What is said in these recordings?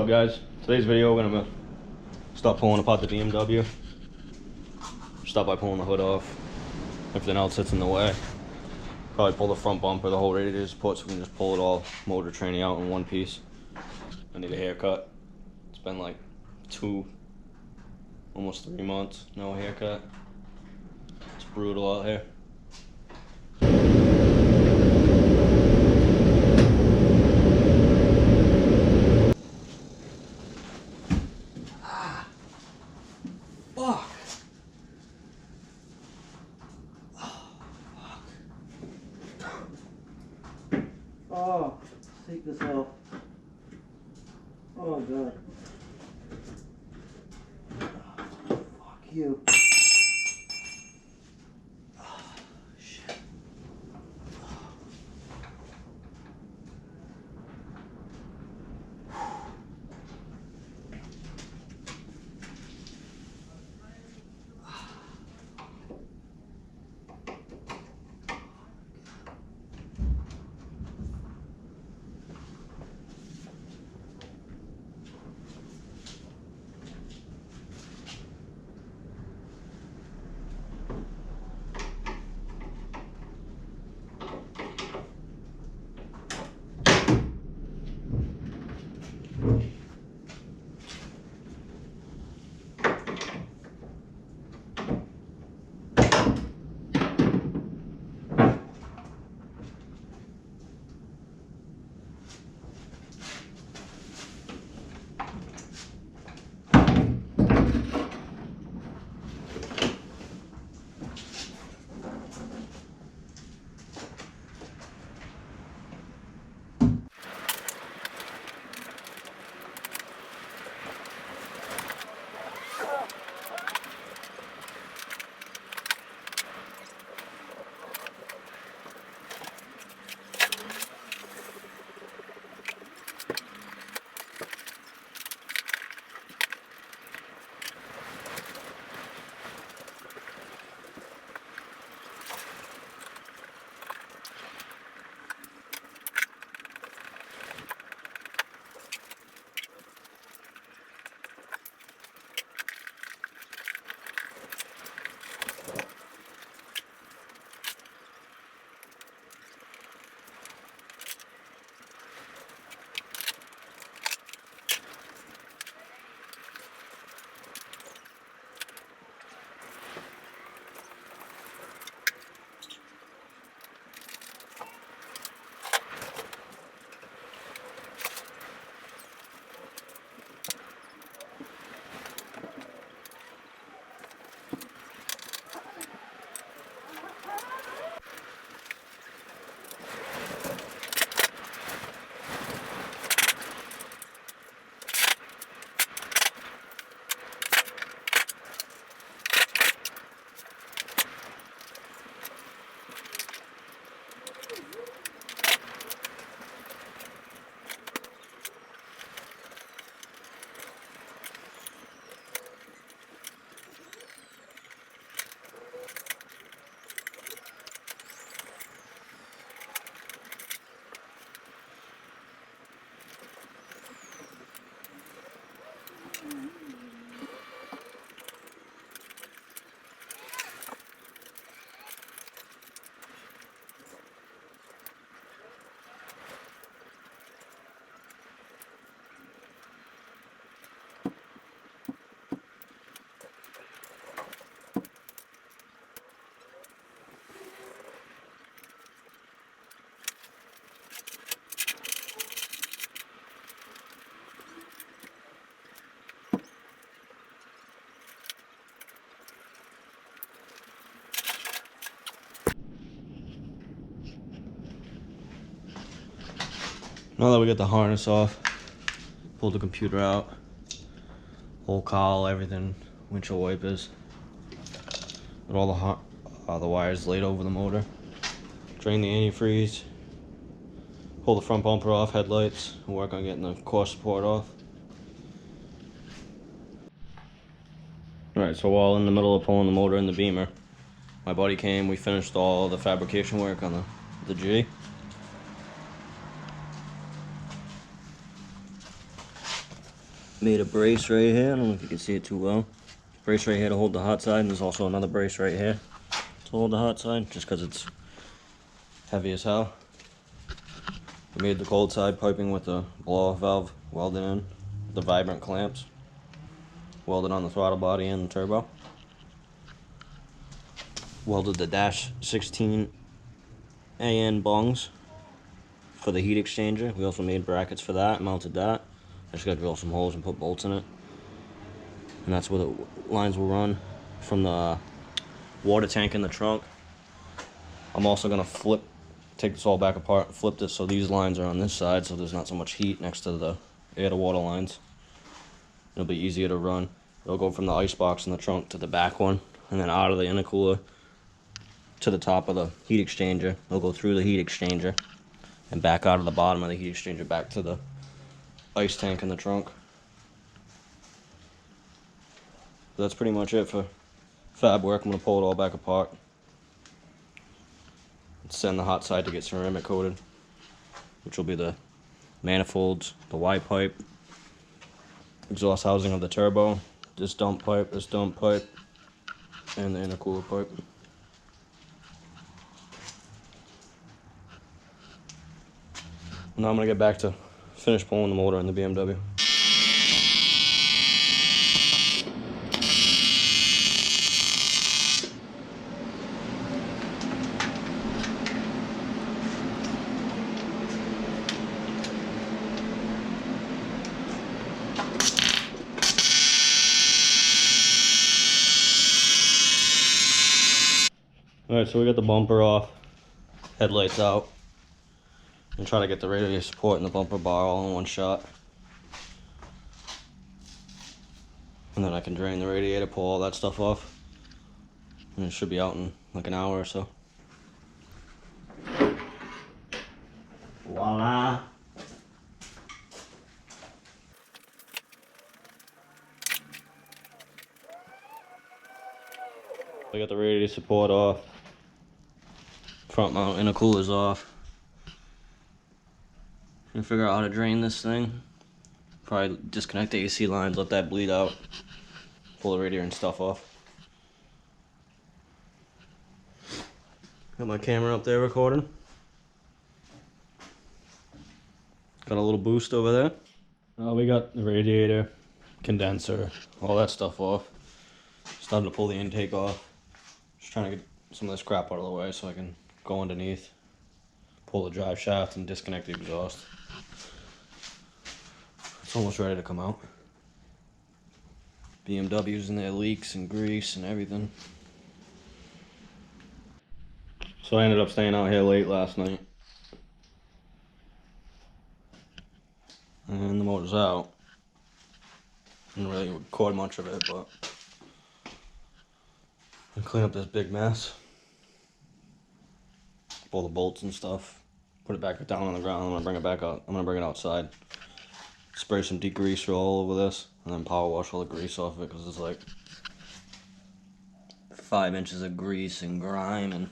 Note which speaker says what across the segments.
Speaker 1: up, guys? Today's video we're gonna start pulling apart the BMW. Start by pulling the hood off. Everything else sits in the way. Probably pull the front bumper, the whole radiator support, so we can just pull it all, motor training out in one piece. I need a haircut. It's been like almost 3 months, no haircut. It's brutal out here.
Speaker 2: Fuck. Oh, take this off. Oh god. Fuck you. Oh, shit.
Speaker 1: Now that we got the harness off, pulled the computer out, whole cowl, everything, windshield wipers, with all the wires laid over the motor, drain the antifreeze, pull the front bumper off, headlights, and work on getting the core support off. Alright, so while in the middle of pulling the motor in the Beamer, my buddy came, we finished all the fabrication work on the G. Made a brace right here. I don't know if you can see it too well. Brace right here to hold the hot side, and there's also another brace right here to hold the hot side, just because it's heavy as hell. We made the cold side piping with the blow-off valve welded in, the Vibrant clamps welded on the throttle body and the turbo. Welded the dash 16 AN bungs for the heat exchanger. We also made brackets for that, mounted that. I just gotta drill some holes and put bolts in it. And that's where the lines will run from the water tank in the trunk. I'm also gonna take this all back apart, flip this so these lines are on this side so there's not so much heat next to the air to water lines. It'll be easier to run. It'll go from the ice box in the trunk to the back one, and then out of the intercooler to the top of the heat exchanger. It'll go through the heat exchanger and back out of the bottom of the heat exchanger back to the ice tank in the trunk. That's pretty much it for fab work. I'm gonna pull it all back apart. Send the hot side to get ceramic coated, which will be the manifolds, the Y pipe, exhaust housing of the turbo, this dump pipe, and the intercooler pipe. Now I'm gonna get back to finish pulling the motor in the BMW. Alright, so we got the bumper off, headlights out, and try to get the radiator support and the bumper bar all in one shot. And then I can drain the radiator, pull all that stuff off, and it should be out in like an hour or so. Voila! I got the radiator support off. Front mount intercooler's off. Trying to figure out how to drain this thing. Probably disconnect the AC lines, let that bleed out. Pull the radiator and stuff off. Got my camera up there recording. Got a little boost over there. We got the radiator, condenser, all that stuff off. Starting to pull the intake off. Just trying to get some of this crap out of the way so I can go underneath, pull the drive shaft and disconnect the exhaust. It's almost ready to come out. BMW's in there, leaks and grease and everything. So I ended up staying out here late last night. And the motor's out. Didn't really record much of it, but I'll clean up this big mess. Pull the bolts and stuff. Put it back down on the ground. I'm gonna bring it back out. I'm gonna bring it outside. Spray some degreaser all over this, and then power wash all the grease off of it because there's like 5 inches of grease and grime and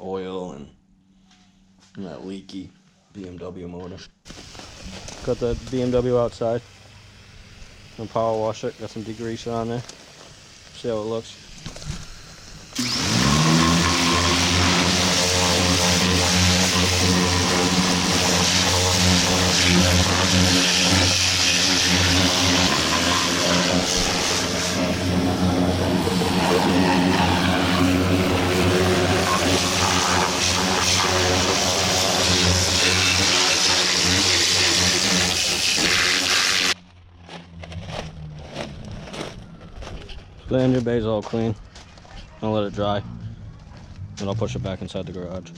Speaker 1: oil and that leaky BMW motor. Got the BMW outside. I'm gonna power wash it. Got some degreaser on there. See how it looks. The engine bay's all clean. I'll let it dry. Then I'll push it back inside the garage.